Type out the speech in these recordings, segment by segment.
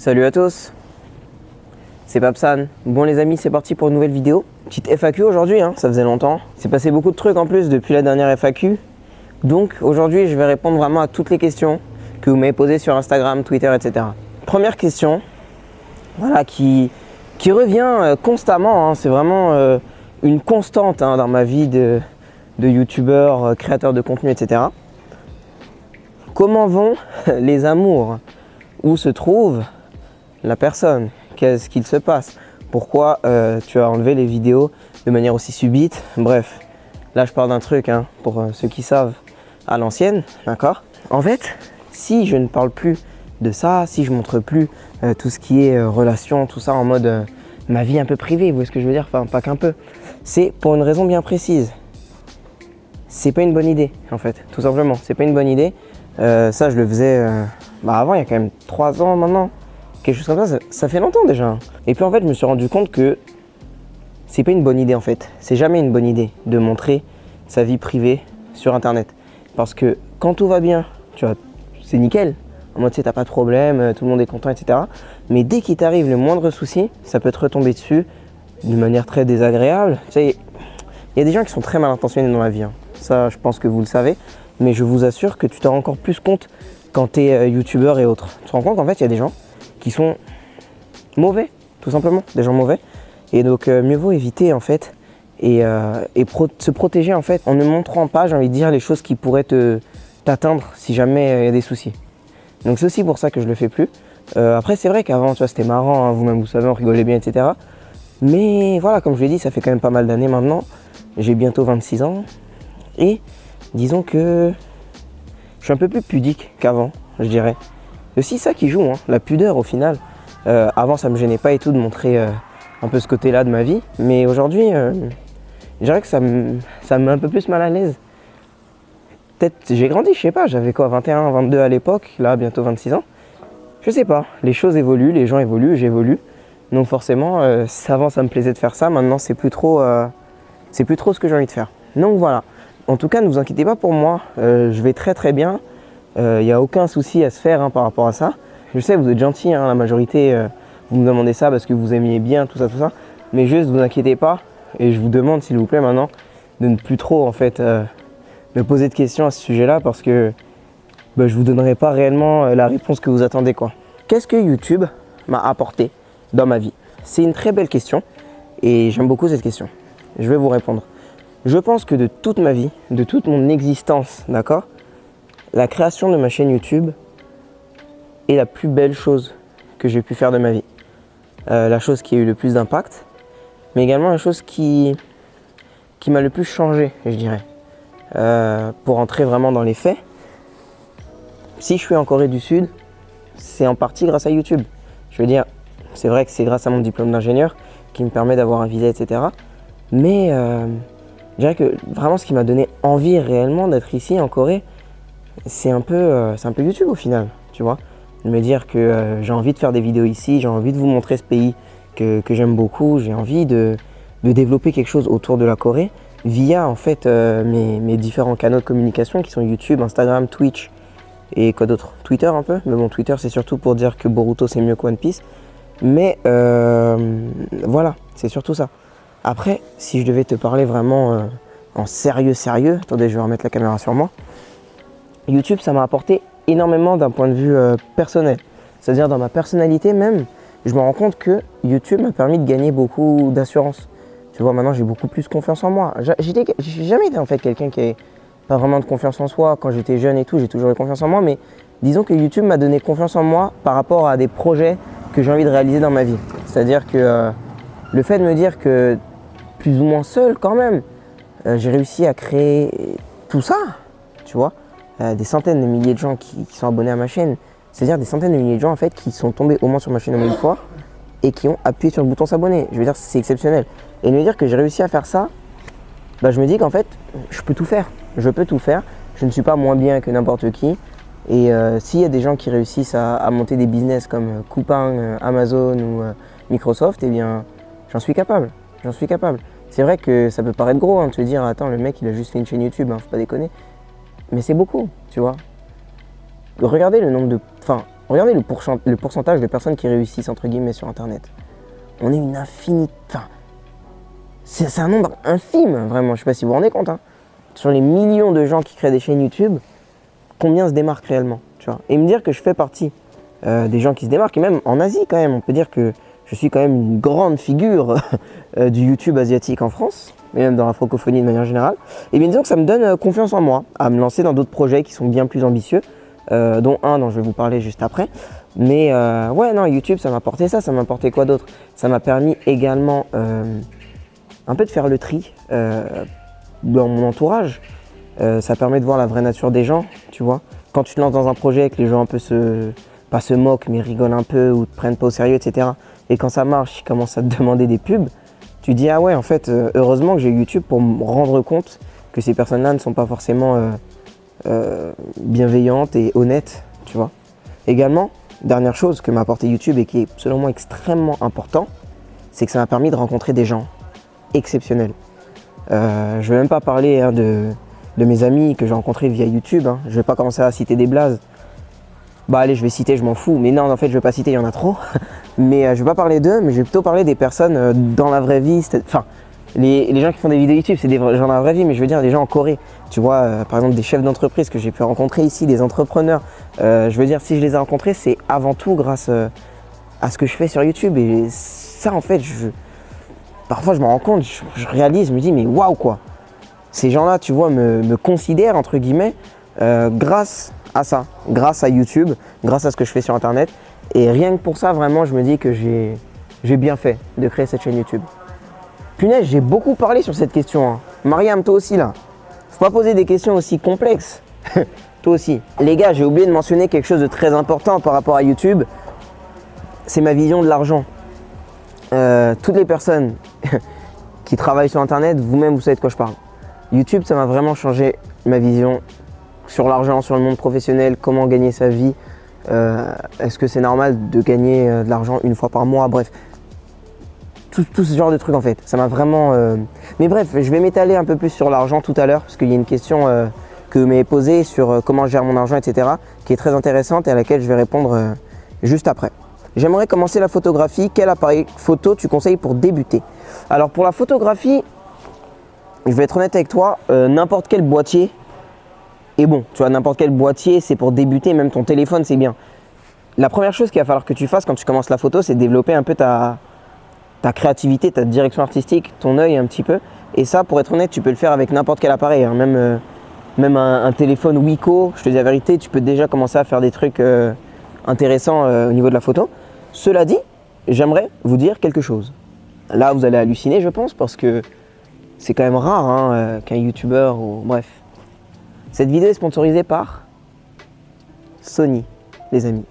Salut à tous, c'est Papsan. Bon les amis, c'est parti pour une nouvelle vidéo. Petite FAQ aujourd'hui, ça faisait longtemps. C'est passé beaucoup de trucs en plus depuis la dernière FAQ. Donc aujourd'hui, je vais répondre vraiment à toutes les questions que vous m'avez posées sur Instagram, Twitter, etc. Première question, voilà, qui revient constamment. C'est vraiment une constante dans ma vie de youtubeur, créateur de contenu, etc. Comment vont les amours? Où se trouve la personne? Qu'est-ce qu'il se passe? Pourquoi tu as enlevé les vidéos de manière aussi subite? Bref, là je parle d'un truc pour ceux qui savent à l'ancienne, d'accord? En fait, si je ne parle plus de ça, si je montre plus tout ce qui est relation, tout ça en mode ma vie un peu privée, vous voyez ce que je veux dire? Enfin, pas qu'un peu. C'est pour une raison bien précise. C'est pas une bonne idée, en fait, tout simplement. C'est pas une bonne idée. Ça, je le faisais avant, il y a quand même 3 ans maintenant. Quelque chose comme ça, ça fait longtemps déjà. Et puis en fait, je me suis rendu compte que c'est pas une bonne idée en fait. C'est jamais une bonne idée de montrer sa vie privée sur Internet. Parce que quand tout va bien, tu vois, c'est nickel. En mode, tu sais, t'as pas de problème, tout le monde est content, etc. Mais dès qu'il t'arrive le moindre souci, ça peut te retomber dessus d'une manière très désagréable. Tu sais, il y a des gens qui sont très mal intentionnés dans la vie. Ça, je pense que vous le savez. Mais je vous assure que tu t'en rends encore plus compte quand tu es youtubeur et autres. Tu te rends compte qu'en fait, il y a des gens qui sont mauvais, tout simplement, des gens mauvais. Et donc, mieux vaut éviter, en fait, et se protéger, en fait, en ne montrant pas, j'ai envie de dire, les choses qui pourraient t'atteindre si jamais il y a des soucis. Donc, c'est aussi pour ça que je le fais plus. Après, c'est vrai qu'avant, tu vois, c'était marrant, vous-même, vous savez, on rigolait bien, etc. Mais voilà, comme je l'ai dit, ça fait quand même pas mal d'années maintenant. J'ai bientôt 26 ans. Et disons que je suis un peu plus pudique qu'avant, je dirais. C'est aussi ça qui joue, la pudeur au final. Avant, ça me gênait pas et tout de montrer un peu ce côté-là de ma vie. Mais aujourd'hui, je dirais que ça me met un peu plus mal à l'aise. Peut-être, j'ai grandi, je sais pas, j'avais quoi, 21, 22 à l'époque, là, bientôt 26 ans. Je sais pas, les choses évoluent, les gens évoluent, j'évolue. Donc forcément, avant, ça me plaisait de faire ça. Maintenant, c'est plus trop ce que j'ai envie de faire. Donc voilà. En tout cas, ne vous inquiétez pas pour moi, je vais très très bien. Il n'y a aucun souci à se faire par rapport à ça. Je sais, vous êtes gentils, la majorité, vous me demandez ça parce que vous aimiez bien tout ça. Mais juste, vous inquiétez pas. Et je vous demande, s'il vous plaît, maintenant, de ne plus trop, en fait, me poser de questions à ce sujet-là parce que je ne vous donnerai pas réellement la réponse que vous attendez, quoi. Qu'est-ce que YouTube m'a apporté dans ma vie? C'est une très belle question et j'aime beaucoup cette question. Je vais vous répondre. Je pense que de toute ma vie, de toute mon existence, d'accord, la création de ma chaîne YouTube est la plus belle chose que j'ai pu faire de ma vie. La chose qui a eu le plus d'impact, mais également la chose qui m'a le plus changé, je dirais. Pour entrer vraiment dans les faits, si je suis en Corée du Sud, c'est en partie grâce à YouTube. Je veux dire, c'est vrai que c'est grâce à mon diplôme d'ingénieur qui me permet d'avoir un visa, etc. Mais je dirais que vraiment ce qui m'a donné envie réellement d'être ici en Corée, c'est un peu YouTube au final, tu vois. De me dire que j'ai envie de faire des vidéos ici, j'ai envie de vous montrer ce pays que j'aime beaucoup, j'ai envie de développer quelque chose autour de la Corée via en fait mes différents canaux de communication qui sont YouTube, Instagram, Twitch et quoi d'autre, Twitter un peu. Mais bon, Twitter c'est surtout pour dire que Boruto c'est mieux que One Piece. Mais voilà, c'est surtout ça. Après, si je devais te parler vraiment en sérieux, attendez, je vais remettre la caméra sur moi. YouTube, ça m'a apporté énormément d'un point de vue personnel. C'est-à-dire dans ma personnalité même, je me rends compte que YouTube m'a permis de gagner beaucoup d'assurance. Tu vois, maintenant j'ai beaucoup plus confiance en moi. J'ai jamais été en fait quelqu'un qui n'avait pas vraiment de confiance en soi. Quand j'étais jeune et tout, j'ai toujours eu confiance en moi. Mais disons que YouTube m'a donné confiance en moi par rapport à des projets que j'ai envie de réaliser dans ma vie. C'est-à-dire que le fait de me dire que plus ou moins seul quand même, j'ai réussi à créer tout ça, tu vois, des centaines de milliers de gens qui sont abonnés à ma chaîne, c'est-à-dire des centaines de milliers de gens en fait qui sont tombés au moins sur ma chaîne au moins une fois et qui ont appuyé sur le bouton s'abonner. Je veux dire, c'est exceptionnel. Et de me dire que j'ai réussi à faire ça, je me dis qu'en fait, je peux tout faire. Je peux tout faire. Je ne suis pas moins bien que n'importe qui. Et s'il y a des gens qui réussissent à monter des business comme Coupang, Amazon ou Microsoft, eh bien, j'en suis capable. C'est vrai que ça peut paraître gros de se dire, attends, le mec il a juste fait une chaîne YouTube, faut pas déconner. Mais c'est beaucoup, tu vois. Regardez le nombre de... Enfin, Regardez le pourcentage de personnes qui réussissent, entre guillemets, sur Internet. On est une infinité... Enfin, c'est un nombre infime, vraiment. Je sais pas si vous vous rendez compte. Hein. Sur les millions de gens qui créent des chaînes YouTube, combien se démarquent réellement, tu vois. Et me dire que je fais partie des gens qui se démarquent, et même en Asie, quand même, on peut dire que je suis quand même une grande figure du YouTube asiatique en France, et même dans la francophonie de manière générale. Et bien disons que ça me donne confiance en moi, à me lancer dans d'autres projets qui sont bien plus ambitieux, dont un dont je vais vous parler juste après. Mais ouais, non, YouTube, ça m'a apporté ça m'a apporté quoi d'autre? Ça m'a permis également un peu de faire le tri dans mon entourage. Ça permet de voir la vraie nature des gens, tu vois. Quand tu te lances dans un projet, que les gens un peu pas se moquent, mais rigolent un peu ou te prennent pas au sérieux, etc. Et quand ça marche, ils commencent à te demander des pubs, tu dis ah ouais, en fait, heureusement que j'ai YouTube pour me rendre compte que ces personnes-là ne sont pas forcément bienveillantes et honnêtes, tu vois. Également, dernière chose que m'a apporté YouTube et qui est selon moi extrêmement important, c'est que ça m'a permis de rencontrer des gens exceptionnels. Je vais même pas parler de mes amis que j'ai rencontrés via YouTube. Hein. Je vais pas commencer à citer des blazes. Bah allez, je vais citer, je m'en fous. Mais non, en fait, je vais pas citer, il y en a trop. Mais je vais pas parler d'eux, mais je vais plutôt parler des personnes dans la vraie vie. Enfin, les gens qui font des vidéos YouTube, c'est des gens dans la vraie vie, mais je veux dire des gens en Corée. Tu vois, par exemple, des chefs d'entreprise que j'ai pu rencontrer ici, des entrepreneurs. Je veux dire, si je les ai rencontrés, c'est avant tout grâce à ce que je fais sur YouTube. Et ça, en fait, parfois, je me rends compte, je réalise, je me dis, mais waouh, quoi. Ces gens-là, tu vois, me considèrent, entre guillemets, grâce à ça, grâce à YouTube, grâce à ce que je fais sur Internet. Et rien que pour ça, vraiment, je me dis que j'ai bien fait de créer cette chaîne YouTube. Punaise, j'ai beaucoup parlé sur cette question. Hein. Mariam, toi aussi, là. Faut pas poser des questions aussi complexes. Toi aussi. Les gars, j'ai oublié de mentionner quelque chose de très important par rapport à YouTube. C'est ma vision de l'argent. Toutes les personnes qui travaillent sur Internet, vous-même, vous savez de quoi je parle. YouTube, ça m'a vraiment changé ma vision sur l'argent, sur le monde professionnel, comment gagner sa vie. Est-ce que c'est normal de gagner de l'argent une fois par mois? Bref, tout ce genre de trucs en fait. Ça m'a vraiment... Mais bref, je vais m'étaler un peu plus sur l'argent tout à l'heure parce qu'il y a une question que vous m'avez posée sur comment je gère mon argent, etc. qui est très intéressante et à laquelle je vais répondre juste après. J'aimerais commencer la photographie. Quel appareil photo tu conseilles pour débuter? Alors pour la photographie, je vais être honnête avec toi, n'importe quel boîtier est bon. Tu vois, n'importe quel boîtier, c'est pour débuter, même ton téléphone, c'est bien. La première chose qu'il va falloir que tu fasses quand tu commences la photo, c'est développer un peu ta créativité, ta direction artistique, ton œil un petit peu. Et ça, pour être honnête, tu peux le faire avec n'importe quel appareil, hein. Même un téléphone Wiko, je te dis la vérité, tu peux déjà commencer à faire des trucs intéressants au niveau de la photo. Cela dit, j'aimerais vous dire quelque chose. Là, vous allez halluciner, je pense, parce que c'est quand même rare hein, qu'un YouTuber ou bref. Cette vidéo est sponsorisée par Sony, les amis.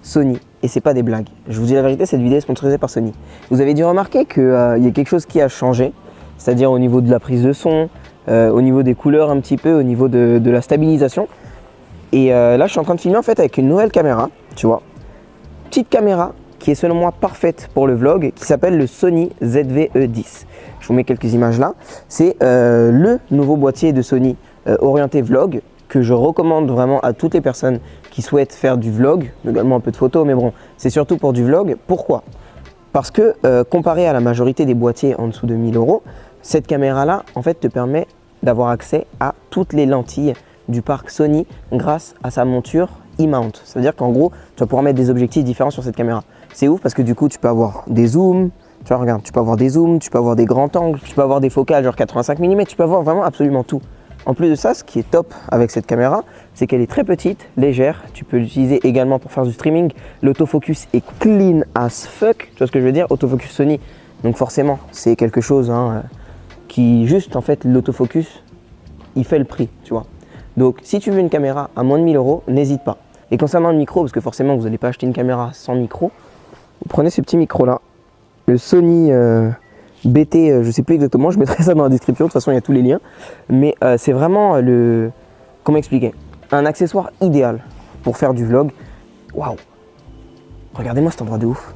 Sony. Et c'est pas des blagues. Je vous dis la vérité, cette vidéo est sponsorisée par Sony. Vous avez dû remarquer qu'il y a quelque chose qui a changé, c'est-à-dire au niveau de la prise de son, au niveau des couleurs un petit peu, au niveau de la stabilisation. Et là, je suis en train de filmer en fait avec une nouvelle caméra, tu vois. Petite caméra qui est selon moi parfaite pour le vlog, qui s'appelle le Sony ZV-E10. Je vous mets quelques images là. C'est le nouveau boîtier de Sony orienté vlog que je recommande vraiment à toutes les personnes qui souhaitent faire du vlog, également un peu de photos, mais bon, c'est surtout pour du vlog. Pourquoi? Parce que comparé à la majorité des boîtiers en dessous de 1000 €, cette caméra-là, en fait, te permet d'avoir accès à toutes les lentilles du parc Sony grâce à sa monture E-mount. Ça veut dire qu'en gros, tu vas pouvoir mettre des objectifs différents sur cette caméra. C'est ouf parce que du coup, tu peux avoir des zooms, tu vois, regarde, tu peux avoir des zooms, tu peux avoir des grands angles, tu peux avoir des focales genre 85 mm, tu peux avoir vraiment absolument tout. En plus de ça, ce qui est top avec cette caméra, c'est qu'elle est très petite, légère. Tu peux l'utiliser également pour faire du streaming. L'autofocus est clean as fuck. Tu vois ce que je veux dire? Autofocus Sony. Donc forcément, c'est quelque chose hein, qui juste en fait l'autofocus, il fait le prix, tu vois. Donc si tu veux une caméra à moins de 1000 €, n'hésite pas. Et concernant le micro, parce que forcément vous n'allez pas acheter une caméra sans micro, vous prenez ce petit micro là, le Sony BT, je sais plus exactement, je mettrai ça dans la description, de toute façon il y a tous les liens. Mais c'est vraiment comment expliquer, un accessoire idéal pour faire du vlog. Waouh! Regardez-moi cet endroit de ouf.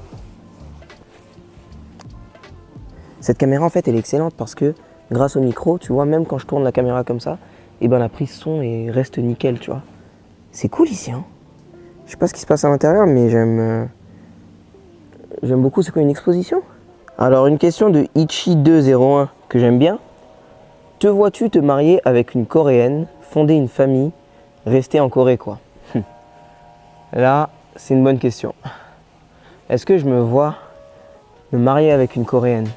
Cette caméra en fait elle est excellente parce que grâce au micro, tu vois, même quand je tourne la caméra comme ça, et ben la prise son reste nickel, tu vois. C'est cool ici, hein. Je sais pas ce qui se passe à l'intérieur, mais j'aime beaucoup. C'est quoi, une exposition? Alors, une question de Ichi201 que j'aime bien. Te vois-tu te marier avec une Coréenne, fonder une famille, rester en Corée, quoi? Là, c'est une bonne question. Est-ce que je me vois me marier avec une Coréenne?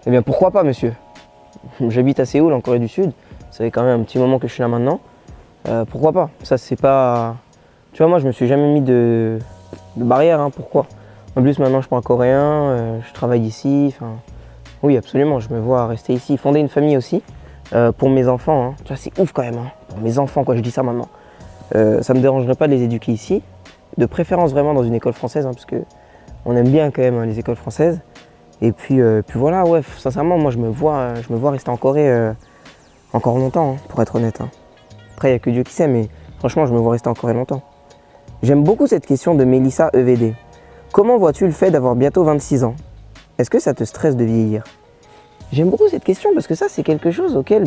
Eh bien, pourquoi pas, monsieur? J'habite à Séoul, en Corée du Sud. Ça fait quand même un petit moment que je suis là maintenant. Pourquoi pas? Ça, c'est pas... Tu vois, moi, je me suis jamais mis de barrière, hein. Pourquoi? En plus, maintenant, je parle coréen, je travaille ici. Enfin, oui, absolument, je me vois rester ici. Fonder une famille aussi, pour mes enfants. Hein. Tu vois, c'est ouf quand même, hein. Pour mes enfants, quoi, je dis ça maintenant. Ça me dérangerait pas de les éduquer ici. De préférence vraiment dans une école française, hein, parce que on aime bien quand même, hein, les écoles françaises. Et puis voilà, ouais, sincèrement, moi, je me vois rester en Corée encore longtemps, hein, pour être honnête. Hein. Après, il n'y a que Dieu qui sait, mais franchement, je me vois rester en Corée longtemps. J'aime beaucoup cette question de Mélissa EVD. Comment vois-tu le fait d'avoir bientôt 26 ans? Est-ce que ça te stresse de vieillir? J'aime beaucoup cette question parce que ça, c'est quelque chose auquel...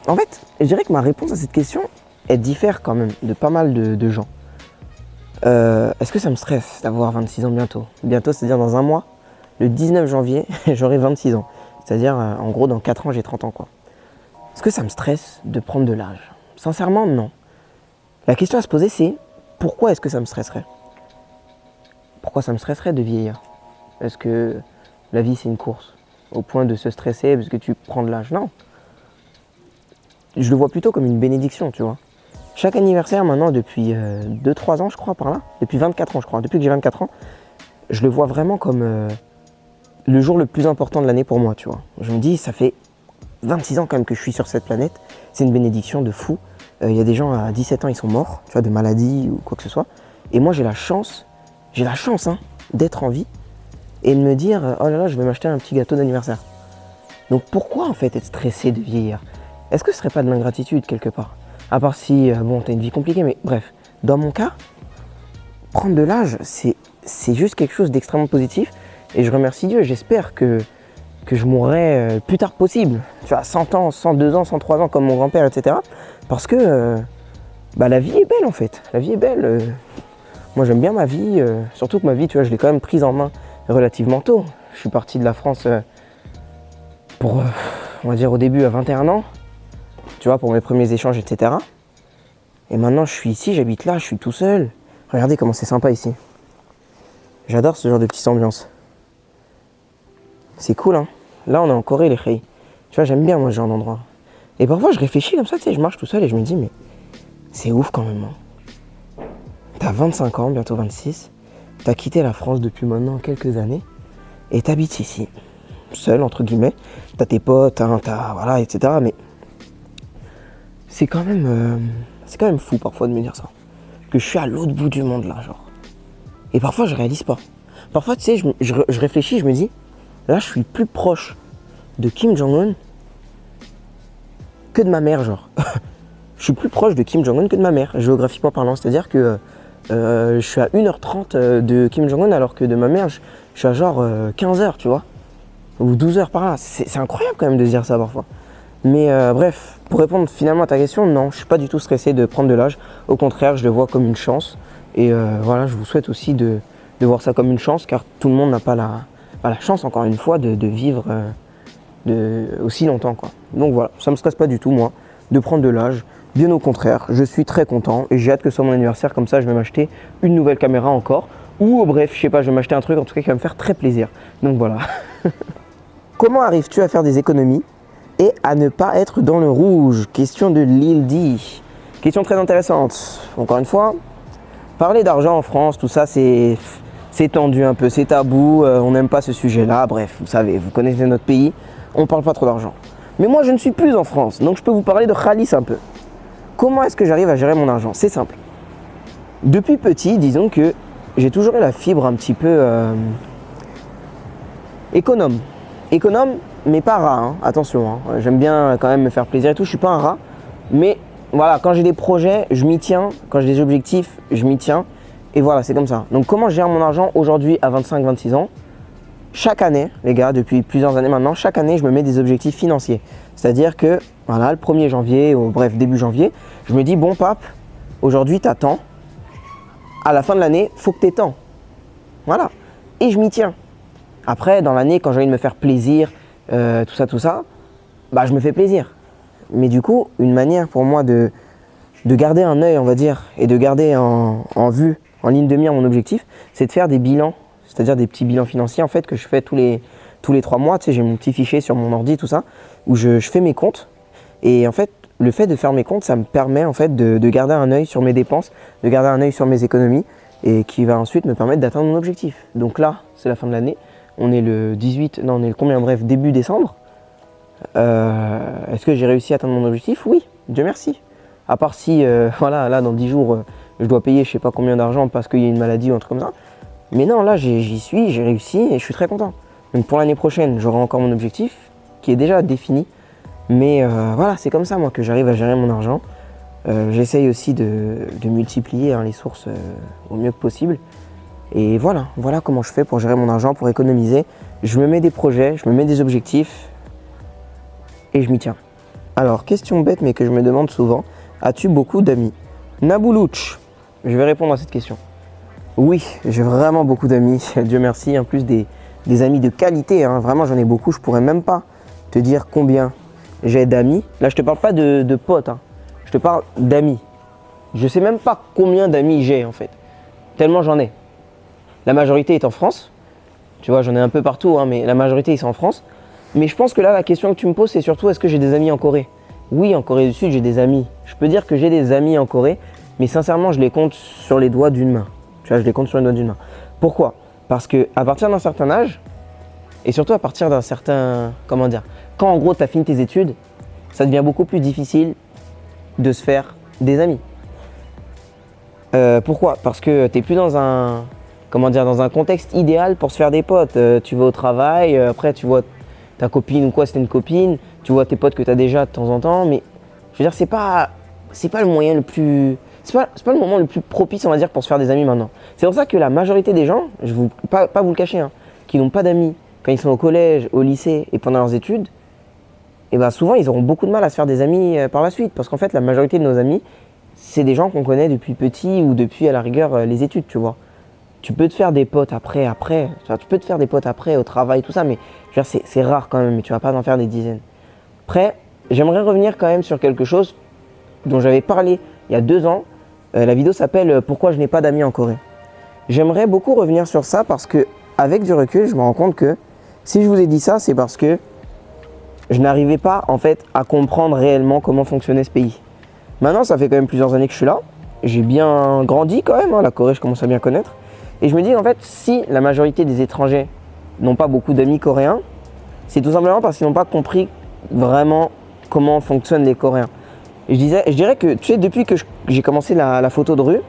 En fait, je dirais que ma réponse à cette question, elle diffère quand même de pas mal de gens. Est-ce que ça me stresse d'avoir 26 ans bientôt? Bientôt, c'est-à-dire dans un mois, le 19 janvier, j'aurai 26 ans. C'est-à-dire, en gros, dans 4 ans, j'ai 30 ans, quoi. Est-ce que ça me stresse de prendre de l'âge? Sincèrement, non. La question à se poser, c'est pourquoi est-ce que ça me stresserait? Pourquoi ça me stresserait de vieillir? Est-ce que la vie, c'est une course? Au point de se stresser parce que tu prends de l'âge? Non. Je le vois plutôt comme une bénédiction, tu vois. Chaque anniversaire, maintenant, depuis 2-3 ans, je crois, par là, depuis 24 ans, je crois, depuis que j'ai 24 ans, je le vois vraiment comme le jour le plus important de l'année pour moi, tu vois. Je me dis, ça fait 26 ans quand même que je suis sur cette planète, c'est une bénédiction de fou. Il y a des gens à 17 ans, ils sont morts, tu vois, de maladie ou quoi que ce soit. Et moi, j'ai la chance hein, d'être en vie et de me dire, oh là là, je vais m'acheter un petit gâteau d'anniversaire. Donc pourquoi en fait être stressé de vieillir? Est-ce que ce serait pas de l'ingratitude quelque part? À part si, bon, t'as une vie compliquée, mais bref. Dans mon cas, prendre de l'âge, c'est juste quelque chose d'extrêmement positif. Et je remercie Dieu, j'espère que je mourrai le plus tard possible. Tu vois, 100 ans, 102 ans, 103 ans comme mon grand-père, etc. Parce que la vie est belle en fait. La vie est belle. Moi j'aime bien ma vie, surtout que ma vie, tu vois, je l'ai quand même prise en main relativement tôt. Je suis parti de la France pour, on va dire au début à 21 ans. Tu vois, pour mes premiers échanges, etc. Et maintenant je suis ici, j'habite là, je suis tout seul. Regardez comment c'est sympa ici. J'adore ce genre de petites ambiances. C'est cool, hein. Là, on est en Corée, les Khay. Tu vois, j'aime bien, moi, ce genre d'endroit. Et parfois, je réfléchis comme ça, tu sais, je marche tout seul et je me dis, mais c'est ouf quand même, hein. T'as 25 ans, bientôt 26. T'as quitté la France depuis maintenant quelques années. Et t'habites ici, seul, entre guillemets. T'as tes potes, hein, voilà, etc. Mais c'est quand même fou, parfois, de me dire ça. Que je suis à l'autre bout du monde, là, genre. Et parfois, je réalise pas. Parfois, tu sais, je réfléchis, je me dis, là, je suis plus proche de Kim Jong-un que de ma mère, genre. Je suis plus proche de Kim Jong-un que de ma mère, géographiquement parlant. C'est-à-dire que je suis à 1h30 de Kim Jong-un, alors que de ma mère, je suis à genre 15h, tu vois. Ou 12h par là. C'est incroyable quand même de se dire ça parfois. Mais bref, pour répondre finalement à ta question, non, je suis pas du tout stressé de prendre de l'âge. Au contraire, je le vois comme une chance. Et voilà, je vous souhaite aussi de voir ça comme une chance, car tout le monde n'a pas la chance, encore une fois, de vivre aussi longtemps, quoi. Donc voilà, ça me stresse pas du tout, moi, de prendre de l'âge. Bien au contraire, je suis très content et j'ai hâte que ce soit mon anniversaire, comme ça je vais m'acheter une nouvelle caméra encore. Ou bref, je sais pas, je vais m'acheter un truc en tout cas qui va me faire très plaisir. Donc voilà. Comment arrives-tu à faire des économies et à ne pas être dans le rouge? Question de Lil D. Question très intéressante. Encore une fois, parler d'argent en France, tout ça, c'est tendu un peu, c'est tabou, on n'aime pas ce sujet-là. Bref, vous savez, vous connaissez notre pays, on parle pas trop d'argent. Mais moi, je ne suis plus en France, donc je peux vous parler de Khalis un peu. Comment est-ce que j'arrive à gérer mon argent? C'est simple. Depuis petit, disons que j'ai toujours eu la fibre un petit peu économe. Économe, mais pas rat, hein. Attention, hein. J'aime bien quand même me faire plaisir et tout, je suis pas un rat. Mais voilà, quand j'ai des projets, je m'y tiens. Quand j'ai des objectifs, je m'y tiens. Et voilà, c'est comme ça. Donc comment je gère mon argent aujourd'hui à 25-26 ans? Chaque année, les gars, depuis plusieurs années maintenant, chaque année, je me mets des objectifs financiers. C'est-à-dire que, voilà, le 1er janvier, ou bref, début janvier, je me dis, bon pape, Aujourd'hui, tu as tant. À la fin de l'année, faut que tu aies tant. Voilà. Et je m'y tiens. Après, dans l'année, quand j'ai envie de me faire plaisir, tout ça, bah, je me fais plaisir. Mais du coup, une manière pour moi de garder un œil, on va dire, et de garder en vue, en ligne de mire mon objectif, c'est de faire des bilans, c'est-à-dire des petits bilans financiers en fait que je fais tous les 3 mois. Tu sais, j'ai mon petit fichier sur mon ordi, tout ça, où je fais mes comptes. Et en fait, le fait de faire mes comptes, ça me permet en fait de garder un œil sur mes dépenses, de garder un œil sur mes économies, et qui va ensuite me permettre d'atteindre mon objectif. Donc là, c'est la fin de l'année. On est le 18, non, on est le combien, bref, début décembre. Est-ce que j'ai réussi à atteindre mon objectif? Oui, Dieu merci. À part si, voilà, là, dans 10 jours, je dois payer je sais pas combien d'argent parce qu'il y a une maladie ou un truc comme ça. Mais non, là, j'y suis, j'ai réussi et je suis très content. Donc pour l'année prochaine, j'aurai encore mon objectif qui est déjà défini. Mais voilà, c'est comme ça, moi, que j'arrive à gérer mon argent. J'essaye aussi de multiplier les sources au mieux que possible. Et voilà comment je fais pour gérer mon argent, pour économiser. Je me mets des projets, je me mets des objectifs et je m'y tiens. Alors, question bête mais que je me demande souvent, as-tu beaucoup d'amis? Naboulouch, je vais répondre à cette question. Oui, j'ai vraiment beaucoup d'amis, Dieu merci, en plus des amis de qualité, hein. Vraiment j'en ai beaucoup, je pourrais même pas te dire combien j'ai d'amis. Là je te parle pas de potes, hein. Je te parle d'amis. Je sais même pas combien d'amis j'ai en fait, tellement j'en ai. La majorité est en France, tu vois, j'en ai un peu partout, hein, mais la majorité ils sont en France. Mais je pense que là la question que tu me poses c'est surtout est-ce que j'ai des amis en Corée? Oui, en Corée du Sud j'ai des amis. Je peux dire que j'ai des amis en Corée, mais sincèrement je les compte sur les doigts d'une main. Tu vois, je les compte sur les doigts d'une main. Pourquoi? Parce qu'à partir d'un certain âge, et surtout à partir d'un certain, comment dire, quand en gros tu as fini tes études, ça devient beaucoup plus difficile de se faire des amis. Pourquoi? Parce que tu n'es plus dans un, comment dire, dans un contexte idéal pour se faire des potes. Tu vas au travail, après tu vois ta copine ou quoi, c'était une copine, tu vois tes potes que tu as déjà de temps en temps, mais je veux dire, c'est pas le moyen le plus... C'est pas le moment le plus propice, on va dire, pour se faire des amis maintenant. C'est pour ça que la majorité des gens, je ne vais pas vous le cacher, hein, qui n'ont pas d'amis quand ils sont au collège, au lycée et pendant leurs études, et ben souvent ils auront beaucoup de mal à se faire des amis par la suite. Parce qu'en fait, la majorité de nos amis, c'est des gens qu'on connaît depuis petit ou depuis à la rigueur les études, tu vois. Tu peux te faire des potes après, tu peux te faire des potes après au travail, tout ça, mais je veux dire, c'est rare quand même, mais tu vas pas en faire des dizaines. Après, j'aimerais revenir quand même sur quelque chose dont j'avais parlé il y a 2 ans. La vidéo s'appelle « Pourquoi je n'ai pas d'amis en Corée ». J'aimerais beaucoup revenir sur ça parce que, avec du recul, je me rends compte que si je vous ai dit ça, c'est parce que je n'arrivais pas en fait à comprendre réellement comment fonctionnait ce pays. Maintenant, ça fait quand même plusieurs années que je suis là. J'ai bien grandi quand même, hein. La Corée, je commence à bien connaître. Et je me dis en fait, si la majorité des étrangers n'ont pas beaucoup d'amis coréens, c'est tout simplement parce qu'ils n'ont pas compris vraiment comment fonctionnent les Coréens. Et je dirais que, tu sais, depuis que j'ai commencé la photo de rue,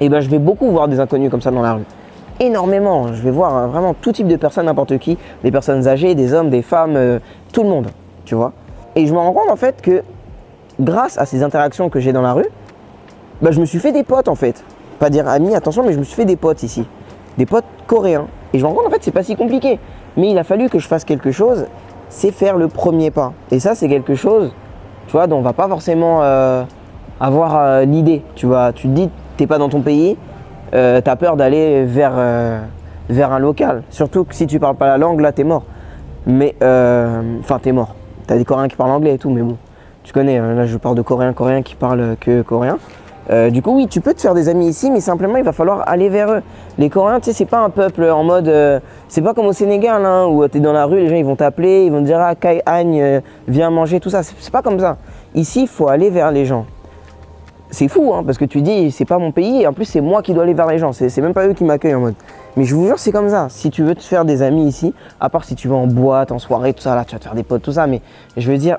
et ben, je vais beaucoup voir des inconnus comme ça dans la rue. Énormément. Je vais voir vraiment tout type de personnes, n'importe qui. Des personnes âgées, des hommes, des femmes, tout le monde, tu vois. Et je me rends compte en fait que grâce à ces interactions que j'ai dans la rue, ben, je me suis fait des potes en fait. Pas dire amis, attention, mais je me suis fait des potes ici. Des potes coréens. Et je me rends compte en fait c'est pas si compliqué. Mais il a fallu que je fasse quelque chose, c'est faire le premier pas. Et ça c'est quelque chose, tu vois, dont on va pas forcément avoir l'idée. Tu vois, tu te dis, t'es pas dans ton pays, t'as peur d'aller vers un local. Surtout que si tu parles pas la langue, là t'es mort. Mais, enfin t'es mort. T'as des Coréens qui parlent anglais et tout, mais bon. Tu connais, là je parle de Coréens qui parlent que coréen. Du coup oui, tu peux te faire des amis ici, mais simplement il va falloir aller vers eux. Les Coréens, tu sais, c'est pas un peuple en mode... c'est pas comme au Sénégal, hein, où t'es dans la rue, les gens ils vont t'appeler, ils vont te dire « Ah, Kai Agne, viens manger », tout ça. C'est pas comme ça. Ici, il faut aller vers les gens. C'est fou, hein, parce que tu dis « C'est pas mon pays », et en plus c'est moi qui dois aller vers les gens. C'est même pas eux qui m'accueillent en mode. Mais je vous jure, c'est comme ça. Si tu veux te faire des amis ici, à part si tu vas en boîte, en soirée, tout ça, là, tu vas te faire des potes, tout ça, mais je veux dire...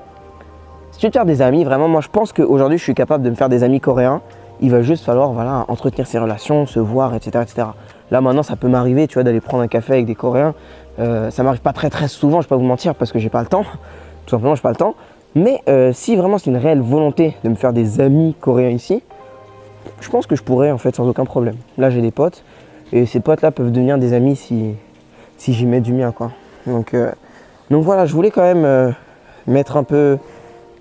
Si tu veux te faire des amis, vraiment, moi je pense qu'aujourd'hui je suis capable de me faire des amis coréens. Il va juste falloir voilà, entretenir ses relations, se voir, etc., etc. Là maintenant ça peut m'arriver, tu vois, d'aller prendre un café avec des Coréens. Ça m'arrive pas très souvent, je vais pas vous mentir, parce que j'ai pas le temps. Tout simplement, j'ai pas le temps. Mais si vraiment c'est une réelle volonté de me faire des amis coréens ici, je pense que je pourrais en fait sans aucun problème. Là j'ai des potes et ces potes là peuvent devenir des amis si j'y mets du mien, quoi. Donc voilà, je voulais quand même mettre un peu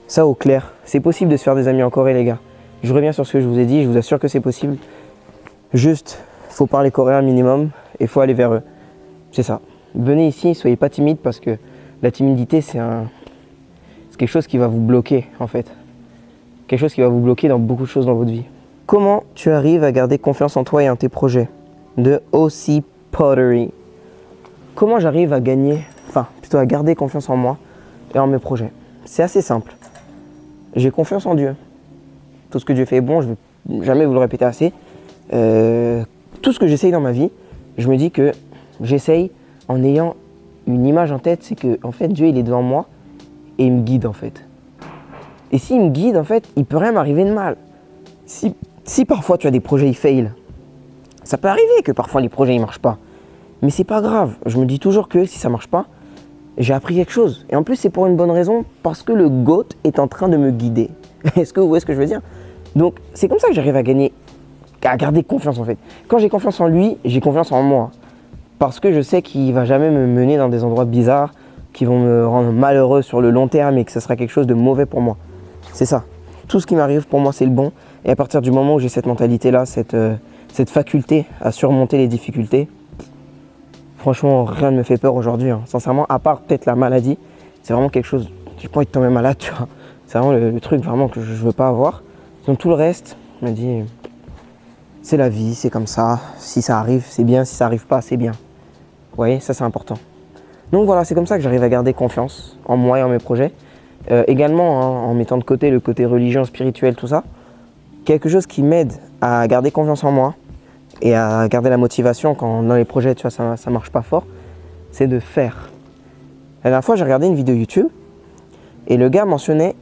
ça au clair. C'est possible de se faire des amis en Corée, les gars. Je reviens sur ce que je vous ai dit, je vous assure que c'est possible. Juste, il faut parler coréen minimum et il faut aller vers eux. C'est ça. Venez ici, soyez pas timide parce que la timidité, c'est quelque chose qui va vous bloquer en fait. Quelque chose qui va vous bloquer dans beaucoup de choses dans votre vie. Comment tu arrives à garder confiance en toi et en tes projets? De OC Pottery. Comment j'arrive à à garder confiance en moi et en mes projets? C'est assez simple. J'ai confiance en Dieu. Tout ce que Dieu fait est bon, je ne vais jamais vous le répéter assez. Tout ce que j'essaye dans ma vie, je me dis que j'essaye en ayant une image en tête, c'est que en fait Dieu il est devant moi et il me guide en fait. Et s'il me guide en fait, il peut rien m'arriver de mal. Si parfois tu as des projets, ils fail, ça peut arriver que parfois les projets ils marchent pas. Mais c'est pas grave, je me dis toujours que si ça marche pas, j'ai appris quelque chose. Et en plus c'est pour une bonne raison, parce que le GOAT est en train de me guider. Est-ce que vous voyez ce que je veux dire? Donc c'est comme ça que j'arrive à garder confiance en fait. Quand j'ai confiance en lui, j'ai confiance en moi. Parce que je sais qu'il va jamais me mener dans des endroits bizarres, qui vont me rendre malheureux sur le long terme et que ce sera quelque chose de mauvais pour moi. C'est ça. Tout ce qui m'arrive pour moi c'est le bon. Et à partir du moment où j'ai cette mentalité-là, cette faculté à surmonter les difficultés, franchement rien ne me fait peur aujourd'hui. Sincèrement, à part peut-être la maladie, c'est vraiment quelque chose, j'ai pas envie de tomber malade, tu vois. C'est vraiment le truc vraiment que je veux pas avoir. Donc tout le reste, je me dis, c'est la vie, c'est comme ça. Si ça arrive, c'est bien. Si ça arrive pas, c'est bien. Vous voyez, ça c'est important. Donc voilà, c'est comme ça que j'arrive à garder confiance en moi et en mes projets. Également, en mettant de côté le côté religion, spirituel, tout ça. Quelque chose qui m'aide à garder confiance en moi et à garder la motivation quand dans les projets, tu vois, ça marche pas fort, c'est de faire. La dernière fois, j'ai regardé une vidéo YouTube et le gars mentionnait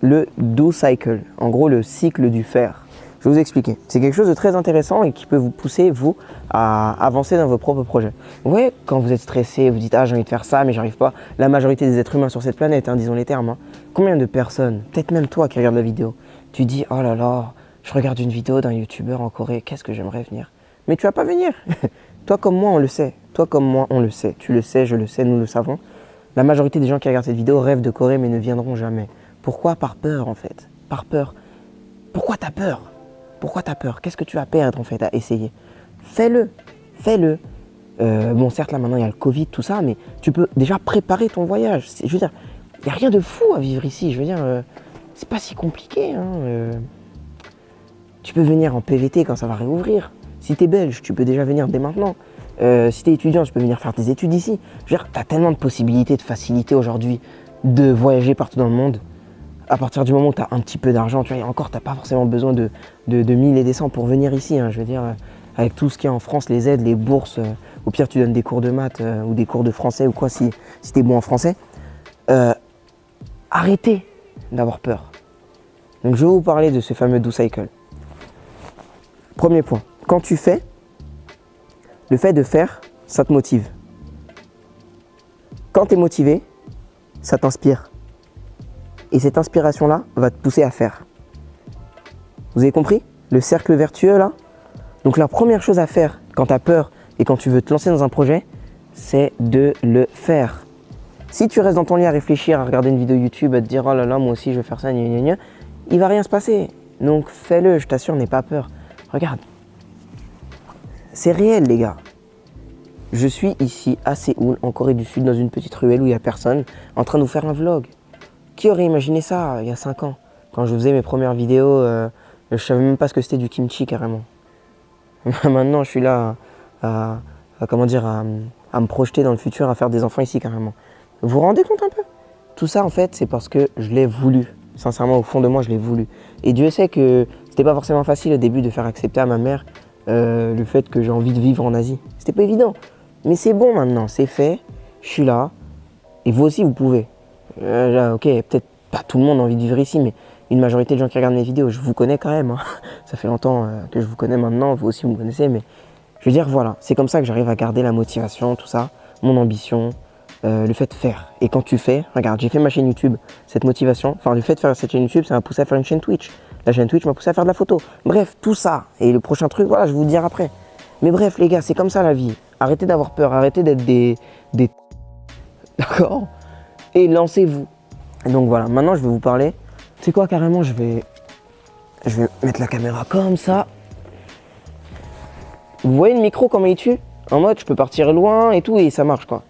le do cycle, en gros le cycle du faire. Je vais vous expliquer. C'est quelque chose de très intéressant et qui peut vous pousser, vous, à avancer dans vos propres projets. Vous voyez, quand vous êtes stressé, vous dites « Ah, j'ai envie de faire ça, mais j'arrive pas ». La majorité des êtres humains sur cette planète, disons les termes. Combien de personnes, peut-être même toi qui regardes la vidéo, tu dis « Oh là là, je regarde une vidéo d'un youtubeur en Corée, qu'est-ce que j'aimerais venir ». Mais tu vas pas venir. Toi comme moi, on le sait. Toi comme moi, on le sait. Tu le sais, je le sais, nous le savons. La majorité des gens qui regardent cette vidéo rêvent de Corée mais ne viendront jamais. Pourquoi? Par peur en fait. Par peur. Pourquoi t'as peur? Pourquoi t'as peur? Qu'est-ce que tu vas perdre en fait à essayer? Fais-le. Fais-le. Bon certes là maintenant il y a le Covid, tout ça, mais tu peux déjà préparer ton voyage. Je veux dire, il n'y a rien de fou à vivre ici. Je veux dire, c'est pas si compliqué. Tu peux venir en PVT quand ça va réouvrir. Si t'es belge, tu peux déjà venir dès maintenant. Si t'es étudiant, tu peux venir faire tes études ici. Je veux dire, t'as tellement de possibilités, de facilités aujourd'hui de voyager partout dans le monde. À partir du moment où tu as un petit peu d'argent, tu vois, et encore, tu n'as pas forcément besoin de 1000 et des cents pour venir ici. Je veux dire, avec tout ce qu'il y a en France, les aides, les bourses, au pire, tu donnes des cours de maths ou des cours de français ou quoi si tu es bon en français. Arrêtez d'avoir peur. Donc, je vais vous parler de ce fameux do cycle. Premier point, quand tu fais, le fait de faire, ça te motive. Quand tu es motivé, ça t'inspire. Et cette inspiration-là va te pousser à faire. Vous avez compris? Le cercle vertueux là? Donc la première chose à faire quand tu as peur et quand tu veux te lancer dans un projet, c'est de le faire. Si tu restes dans ton lit à réfléchir, à regarder une vidéo YouTube, à te dire « Oh là là, moi aussi je vais faire ça, gna gna gna », il va rien se passer. Donc fais-le, je t'assure, n'aie pas peur. Regarde. C'est réel les gars. Je suis ici à Séoul, en Corée du Sud, dans une petite ruelle où il n'y a personne, en train de vous faire un vlog. Qui aurait imaginé ça il y a 5 ans? Quand je faisais mes premières vidéos, je savais même pas ce que c'était du kimchi carrément. Maintenant, je suis là à me projeter dans le futur, à faire des enfants ici carrément. Vous vous rendez compte un peu? Tout ça, en fait, c'est parce que je l'ai voulu. Sincèrement, au fond de moi, je l'ai voulu. Et Dieu sait que c'était pas forcément facile au début de faire accepter à ma mère le fait que j'ai envie de vivre en Asie. C'était pas évident. Mais c'est bon maintenant, c'est fait, je suis là. Et vous aussi, vous pouvez. Ok, peut-être pas tout le monde a envie de vivre ici, mais une majorité de gens qui regardent mes vidéos, je vous connais quand même. Ça fait longtemps que je vous connais maintenant, vous aussi vous me connaissez, mais je veux dire, voilà, c'est comme ça que j'arrive à garder la motivation, tout ça, mon ambition, le fait de faire. Et quand tu fais, regarde, j'ai fait ma chaîne YouTube, cette motivation, enfin le fait de faire cette chaîne YouTube, ça m'a poussé à faire une chaîne Twitch. La chaîne Twitch m'a poussé à faire de la photo. Bref, tout ça. Et le prochain truc, voilà, je vais vous le dire après. Mais bref, les gars, c'est comme ça la vie. Arrêtez d'avoir peur, arrêtez d'être des... D'accord? Et lancez-vous. Donc voilà, maintenant je vais vous parler. C'est quoi carrément, je vais Je vais mettre la caméra comme ça. Vous voyez le micro comment il tue? En mode je peux partir loin et tout et ça marche quoi.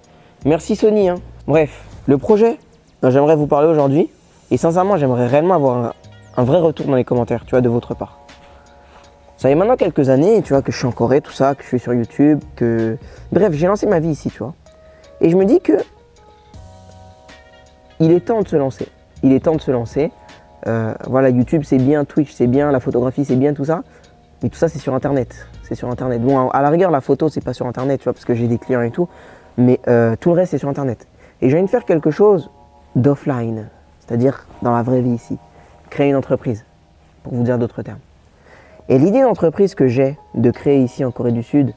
Merci Sony hein. Bref, le projet dont j'aimerais vous parler aujourd'hui et sincèrement j'aimerais réellement avoir un vrai retour dans les commentaires, tu vois, de votre part. Ça fait maintenant quelques années, tu vois, que je suis en Corée, tout ça, que je suis sur YouTube, que... Bref, j'ai lancé ma vie ici, tu vois. Et je me dis que il est temps de se lancer. Il est temps de se lancer. Voilà, YouTube c'est bien, Twitch c'est bien, la photographie c'est bien, tout ça. Mais tout ça c'est sur Internet. C'est sur Internet. Bon, à la rigueur, la photo c'est pas sur Internet, tu vois, parce que j'ai des clients et tout. Mais tout le reste c'est sur Internet. Et j'ai envie de faire quelque chose d'offline. C'est-à-dire dans la vraie vie ici. Créer une entreprise, pour vous dire d'autres termes. Et l'idée d'entreprise que j'ai de créer ici en Corée du Sud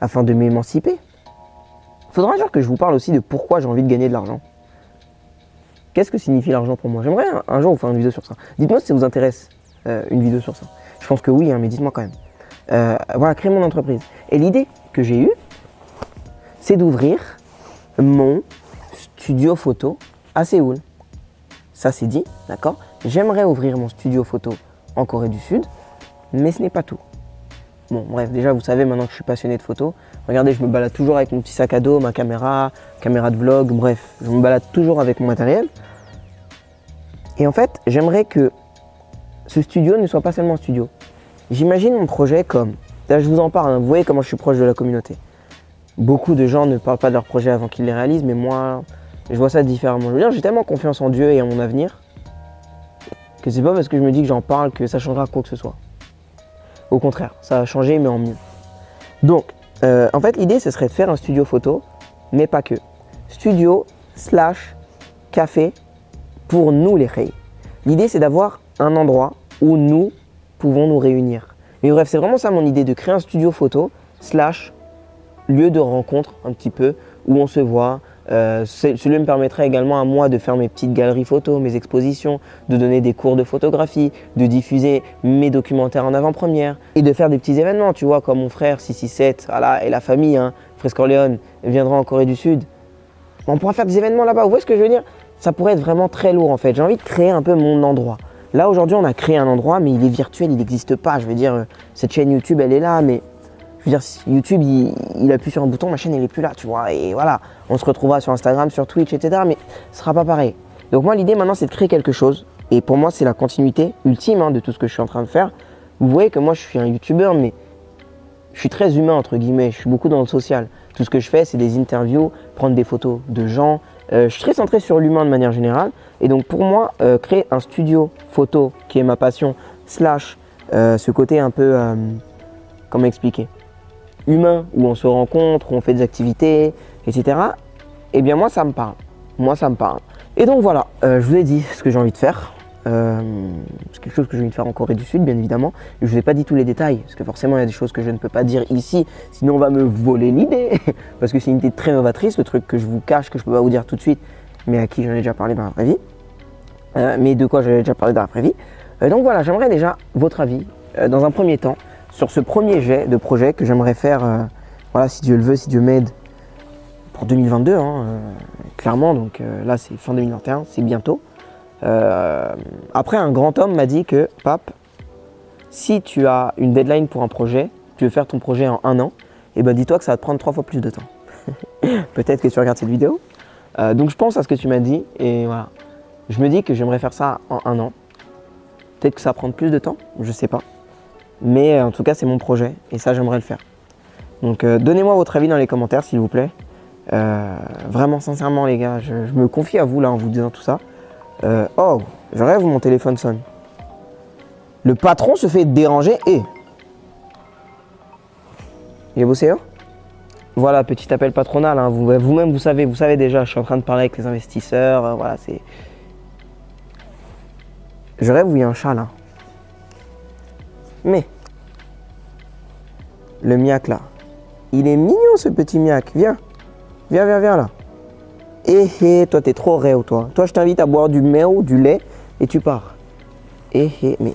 afin de m'émanciper, il faudra un jour que je vous parle aussi de pourquoi j'ai envie de gagner de l'argent. Qu'est-ce que signifie l'argent pour moi? J'aimerais un jour vous faire une vidéo sur ça. Dites-moi si ça vous intéresse une vidéo sur ça. Je pense que oui, hein, mais dites-moi quand même. Voilà, créer mon entreprise. Et l'idée que j'ai eue, c'est d'ouvrir mon studio photo à Séoul. Ça c'est dit, d'accord? J'aimerais ouvrir mon studio photo en Corée du Sud. Mais ce n'est pas tout. Bon, bref, déjà, vous savez maintenant que je suis passionné de photos. Regardez, je me balade toujours avec mon petit sac à dos, ma caméra de vlog, bref, je me balade toujours avec mon matériel. Et en fait, j'aimerais que ce studio ne soit pas seulement un studio. J'imagine mon projet comme, là je vous en parle, hein, vous voyez comment je suis proche de la communauté. Beaucoup de gens ne parlent pas de leurs projets avant qu'ils les réalisent, mais moi, je vois ça différemment. Je veux dire, j'ai tellement confiance en Dieu et en mon avenir que c'est pas parce que je me dis que j'en parle que ça changera quoi que ce soit. Au contraire, ça a changé mais en mieux. Donc, en fait, l'idée, ce serait de faire un studio photo, mais pas que. Studio / café pour nous les Rei. L'idée, c'est d'avoir un endroit où nous pouvons nous réunir. Mais bref, c'est vraiment ça mon idée, de créer un studio photo / lieu de rencontre un petit peu, où on se voit. Celui me permettrait également à moi de faire mes petites galeries photos, mes expositions, de donner des cours de photographie, de diffuser mes documentaires en avant-première et de faire des petits événements, tu vois, comme mon frère 667 voilà, et la famille, hein, Fresco Corleone, viendra en Corée du Sud. On pourra faire des événements là-bas, vous voyez ce que je veux dire? Ça pourrait être vraiment très lourd en fait. J'ai envie de créer un peu mon endroit. Là aujourd'hui on a créé un endroit mais il est virtuel, il n'existe pas. Je veux dire, cette chaîne YouTube elle est là mais... Je veux dire, si YouTube, il appuie sur un bouton, ma chaîne, elle n'est plus là, tu vois. Et voilà, on se retrouvera sur Instagram, sur Twitch, etc. Mais ce ne sera pas pareil. Donc moi, l'idée maintenant, c'est de créer quelque chose. Et pour moi, c'est la continuité ultime hein, de tout ce que je suis en train de faire. Vous voyez que moi, je suis un YouTuber, mais je suis très humain, entre guillemets. Je suis beaucoup dans le social. Tout ce que je fais, c'est des interviews, prendre des photos de gens. Je suis très centré sur l'humain de manière générale. Et donc pour moi, créer un studio photo, qui est ma passion, / ce côté un peu, comment expliquer, humain, où on se rencontre, où on fait des activités, etc. Eh bien moi ça me parle. Moi ça me parle. Et donc voilà, je vous ai dit ce que j'ai envie de faire. C'est quelque chose que j'ai envie de faire en Corée du Sud, bien évidemment. Et je vous ai pas dit tous les détails, parce que forcément il y a des choses que je ne peux pas dire ici, sinon on va me voler l'idée. Parce que c'est une idée très novatrice, le truc que je vous cache, que je peux pas vous dire tout de suite, mais à qui j'en ai déjà parlé dans la vraie vie. Mais de quoi j'en ai déjà parlé dans la vraie vie. Donc voilà, j'aimerais déjà votre avis, dans un premier temps, sur ce premier jet de projet que j'aimerais faire, voilà, si Dieu le veut, si Dieu m'aide, pour 2022, hein, clairement, donc là c'est fin 2021, c'est bientôt. Après, un grand homme m'a dit que, Pape, si tu as une deadline pour un projet, tu veux faire ton projet en 1 an, et ben dis-toi que ça va te prendre 3 fois plus de temps. Peut-être que tu regardes cette vidéo. Donc je pense à ce que tu m'as dit, et voilà. Je me dis que j'aimerais faire ça en 1 an. Peut-être que ça va prendre plus de temps, je sais pas. Mais en tout cas, c'est mon projet et ça, j'aimerais le faire. Donc, donnez-moi votre avis dans les commentaires, s'il vous plaît. Vraiment, sincèrement, les gars, je me confie à vous, là, en vous disant tout ça. Oh, je rêve où mon téléphone sonne. Le patron se fait déranger et... Il est bossé, hein? Voilà, petit appel patronal. Hein. Vous-même, vous savez déjà, je suis en train de parler avec les investisseurs. Voilà, c'est... Je rêve où il y a un chat, là. Mais... Le miac là, il est mignon ce petit miac, viens, viens là. Toi t'es trop réo toi. Toi je t'invite à boire du méo, du lait et tu pars. Mais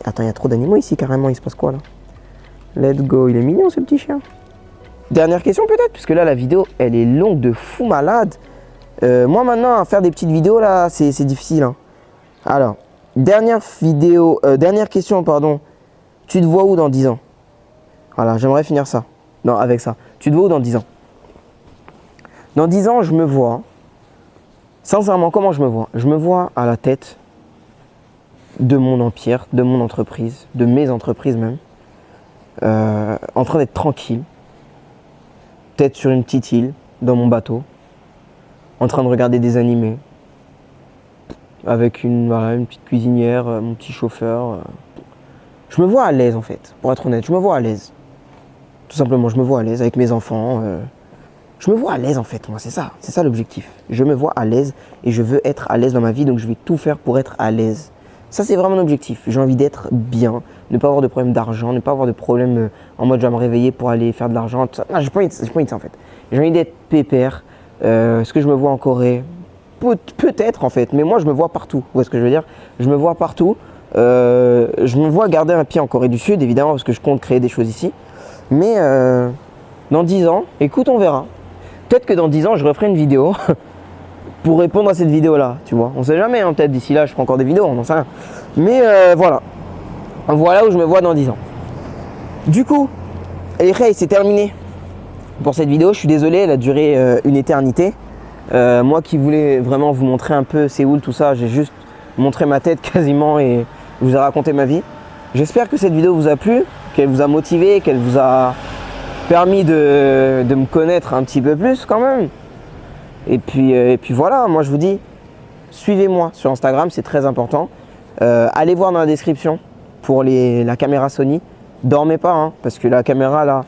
attends, il y a trop d'animaux ici carrément, il se passe quoi là? Let's go, il est mignon ce petit chien. Dernière question peut-être, puisque là la vidéo elle est longue de fou malade. Moi maintenant à faire des petites vidéos là, c'est difficile. Hein. Alors, dernière question pardon. Tu te vois où dans 10 ans? Voilà, j'aimerais finir ça. Non, avec ça. Tu te vois où dans 10 ans? Dans 10 ans, je me vois. Sincèrement, comment je me vois? Je me vois à la tête de mon empire, de mon entreprise, de mes entreprises même, en train d'être tranquille, peut-être sur une petite île, dans mon bateau, en train de regarder des animés, avec une petite cuisinière, mon petit chauffeur. Je me vois à l'aise en fait, pour être honnête, je me vois à l'aise. Tout simplement, je me vois à l'aise avec mes enfants. Je me vois à l'aise en fait, moi, c'est ça l'objectif. Je me vois à l'aise et je veux être à l'aise dans ma vie, donc je vais tout faire pour être à l'aise. Ça, c'est vraiment mon objectif. J'ai envie d'être bien, ne pas avoir de problème d'argent, ne pas avoir de problème en mode je dois me réveiller pour aller faire de l'argent. Non, j'ai pas envie de ça en fait. J'ai envie d'être pépère. Est-ce que je me vois en Corée? Peut-être en fait, mais moi je me vois partout. Vous voyez ce que je veux dire? Je me vois partout. Je me vois garder un pied en Corée du Sud, évidemment, parce que je compte créer des choses ici. Mais dans 10 ans, écoute, on verra. Peut-être que dans 10 ans, je referai une vidéo pour répondre à cette vidéo-là, tu vois. On sait jamais, hein, peut-être d'ici là, je ferai encore des vidéos, on n'en sait rien. Mais voilà. Voilà où je me vois dans 10 ans. Du coup, hey, c'est terminé pour cette vidéo. Je suis désolé, elle a duré une éternité. Moi qui voulais vraiment vous montrer un peu Séoul, tout ça, j'ai juste montré ma tête quasiment et je vous ai raconté ma vie. J'espère que cette vidéo vous a plu, qu'elle vous a motivé, qu'elle vous a permis de me connaître un petit peu plus quand même. Et puis voilà, moi je vous dis, suivez-moi sur Instagram, c'est très important. Allez voir dans la description pour la caméra Sony. Dormez pas, hein, parce que la caméra là,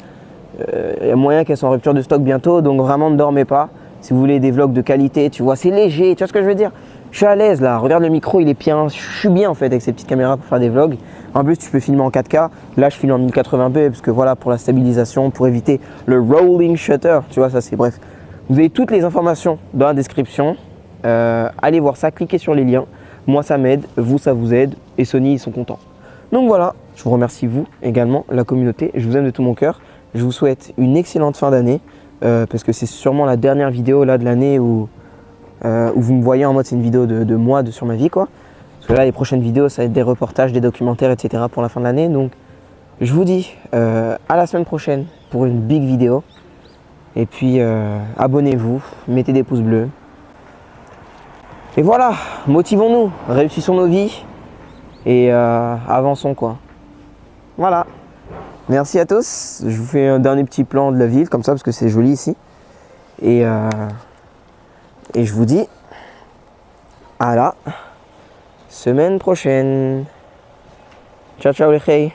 il y a moyen qu'elle soit en rupture de stock bientôt, donc vraiment ne dormez pas. Si vous voulez des vlogs de qualité, tu vois, c'est léger, tu vois ce que je veux dire? Je suis à l'aise là, regarde le micro, il est bien, je suis bien en fait avec ces petites caméras pour faire des vlogs. En plus, tu peux filmer en 4K. Là, je filme en 1080p parce que voilà, pour la stabilisation, pour éviter le rolling shutter, tu vois, ça c'est bref. Vous avez toutes les informations dans la description. Allez voir ça, cliquez sur les liens. Moi, ça m'aide, vous, ça vous aide et Sony, ils sont contents. Donc voilà, je vous remercie vous également, la communauté. Je vous aime de tout mon cœur. Je vous souhaite une excellente fin d'année parce que c'est sûrement la dernière vidéo là de l'année où vous me voyez en mode c'est une vidéo de moi, sur ma vie quoi. Parce que là, les prochaines vidéos, ça va être des reportages, des documentaires, etc. pour la fin de l'année. Donc, je vous dis à la semaine prochaine pour une big vidéo. Et puis, abonnez-vous, mettez des pouces bleus. Et voilà, motivons-nous, réussissons nos vies et avançons quoi. Voilà. Merci à tous. Je vous fais un dernier petit plan de la ville comme ça parce que c'est joli ici. Et je vous dis à la semaine prochaine. Ciao, ciao les filles.